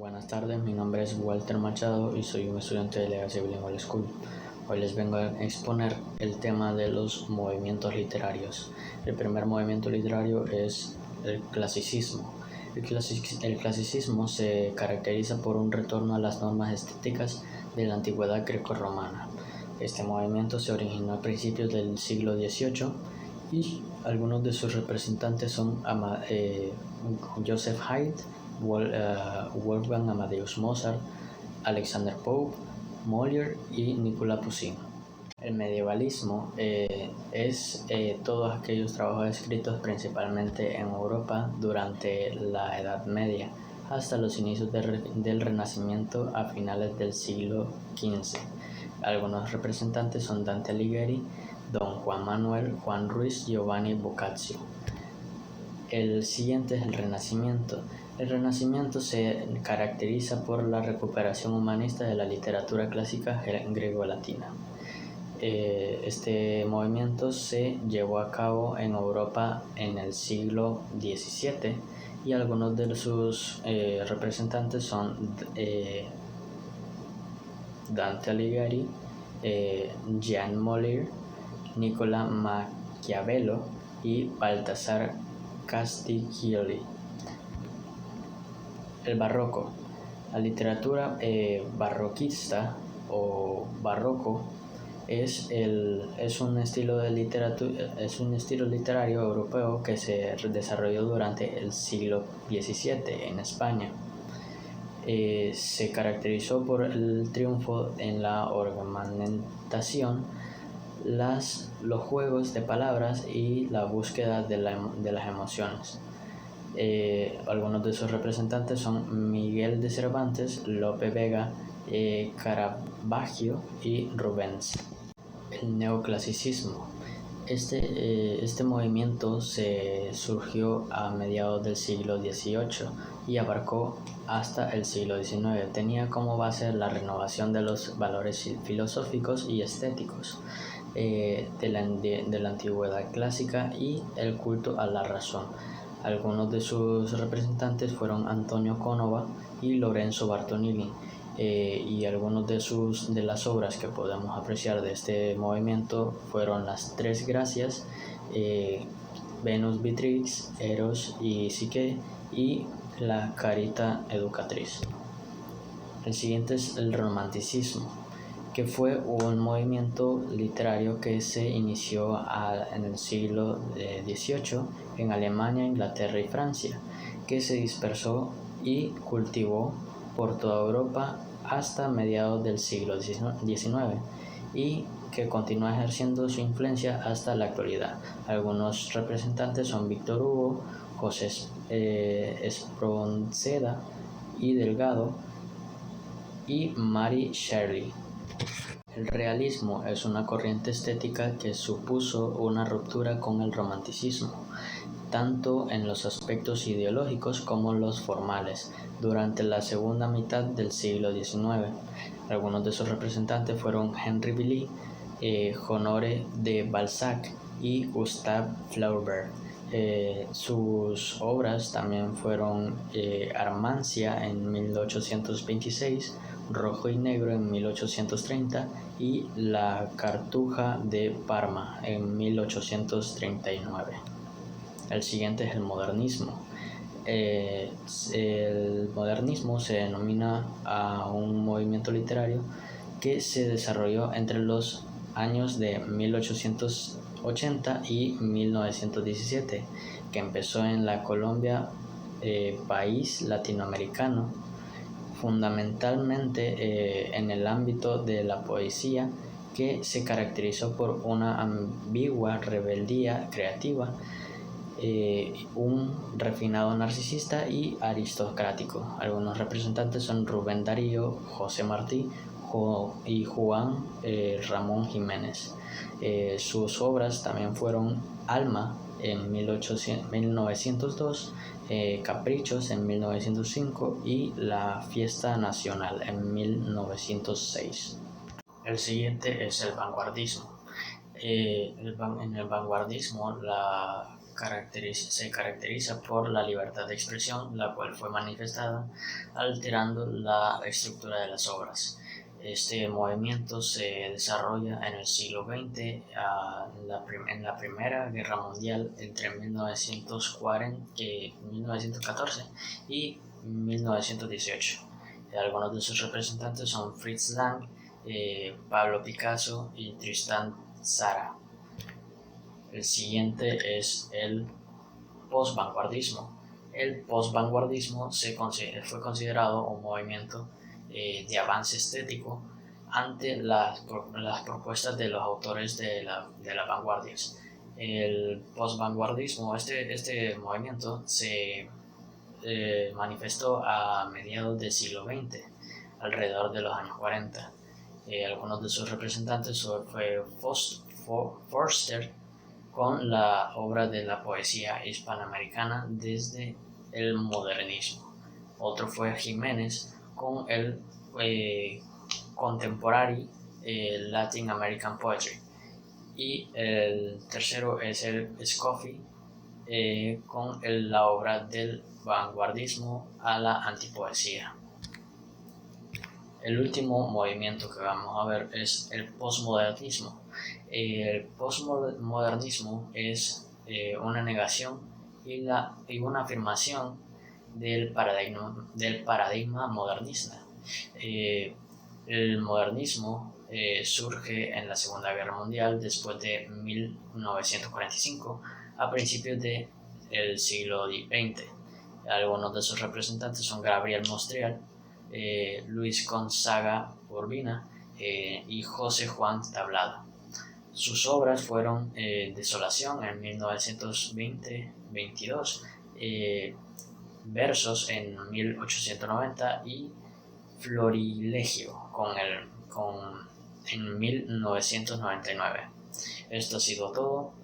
Buenas tardes, mi nombre es Walter Machado y soy un estudiante de Legacy Bilingual School. Hoy les vengo a exponer el tema de los movimientos literarios. El primer movimiento literario es el clasicismo. El clasicismo se caracteriza por un retorno a las normas estéticas de la antigüedad grecorromana. Este movimiento se originó a principios del siglo XVIII y algunos de sus representantes son Joseph Haydn, Wolfgang Amadeus Mozart, Alexander Pope, Molière y Nicolas Poussin. El medievalismo es todos aquellos trabajos escritos principalmente en Europa durante la Edad Media hasta los inicios del Renacimiento a finales del siglo XV. Algunos representantes son Dante Alighieri, Don Juan Manuel, Juan Ruiz, Giovanni Boccaccio. El siguiente es el Renacimiento. El Renacimiento se caracteriza por la recuperación humanista de la literatura clásica griego-latina. Este movimiento se llevó a cabo en Europa en el siglo XVII y algunos de sus representantes son Dante Alighieri, Jean Molière, Nicola Maquiavelo y Baltasar Castiglioni. El barroco. La literatura barroquista o barroco es un estilo literario europeo que se desarrolló durante el siglo XVII en España. Se caracterizó por el triunfo en la ornamentación, los juegos de palabras y la búsqueda de las emociones. Algunos de sus representantes son Miguel de Cervantes, Lope Vega, Caravaggio y Rubens. El neoclasicismo. Este movimiento surgió a mediados del siglo XVIII y abarcó hasta el siglo XIX. Tenía como base la renovación de los valores filosóficos y estéticos de la antigüedad clásica y el culto a la razón. Algunos de sus representantes fueron Antonio Canova y Lorenzo Bartolini, y algunas de las obras que podemos apreciar de este movimiento fueron Las Tres Gracias, Venus Beatrix, Eros y Psique y La Carita Educatriz. El siguiente es el romanticismo, que fue un movimiento literario que se inició en el siglo XVIII en Alemania, Inglaterra y Francia, que se dispersó y cultivó por toda Europa hasta mediados del siglo XIX y que continúa ejerciendo su influencia hasta la actualidad. Algunos representantes son Víctor Hugo, José Espronceda y Delgado y Mary Shelley. El realismo es una corriente estética que supuso una ruptura con el romanticismo, tanto en los aspectos ideológicos como los formales, durante la segunda mitad del siglo XIX. Algunos de sus representantes fueron Henri Billy, Honoré de Balzac y Gustave Flaubert. Sus obras también fueron Armancia en 1826, Rojo y Negro en 1830 y La Cartuja de Parma en 1839. El siguiente es el modernismo. El modernismo se denomina a un movimiento literario que se desarrolló entre los años de 1880 y 1917, que empezó en la Colombia, país latinoamericano, fundamentalmente en el ámbito de la poesía, que se caracterizó por una ambigua rebeldía creativa, un refinado narcisista y aristocrático. Algunos representantes son Rubén Darío, José Martí y Juan Ramón Jiménez. Sus obras también fueron Alma en 1902, Caprichos en 1905 y La Fiesta Nacional en 1906. El siguiente es el vanguardismo. En el vanguardismo, la se caracteriza por la libertad de expresión, la cual fue manifestada alterando la estructura de las obras. Este movimiento se desarrolla en el siglo XX, en la Primera Guerra Mundial, entre 1914 y 1918. Algunos de sus representantes son Fritz Lang, Pablo Picasso y Tristan Tzara. El siguiente es el posvanguardismo. El posvanguardismo fue considerado un movimiento de avance estético ante las propuestas de los autores de las vanguardias. El posvanguardismo, este movimiento se manifestó a mediados del siglo XX, alrededor de los años 40. Algunos de sus representantes fue Forster con la obra de la poesía hispanoamericana desde el modernismo. Otro fue Jiménez con el Contemporary Latin American Poetry. Y el tercero es el Scofield con la obra del vanguardismo a la antipoesía. El último movimiento que vamos a ver es el posmodernismo. El posmodernismo es una negación y una afirmación del paradigma modernista. El modernismo surge en la Segunda Guerra Mundial después de 1945, a principios del siglo XX. Algunos de sus representantes son Gabriel Mistral, Luis Gonzaga Urbina y José Juan Tablada. Sus obras fueron Desolación en 1922, Versos en 1890 y Florilegio en 1999. Esto ha sido todo.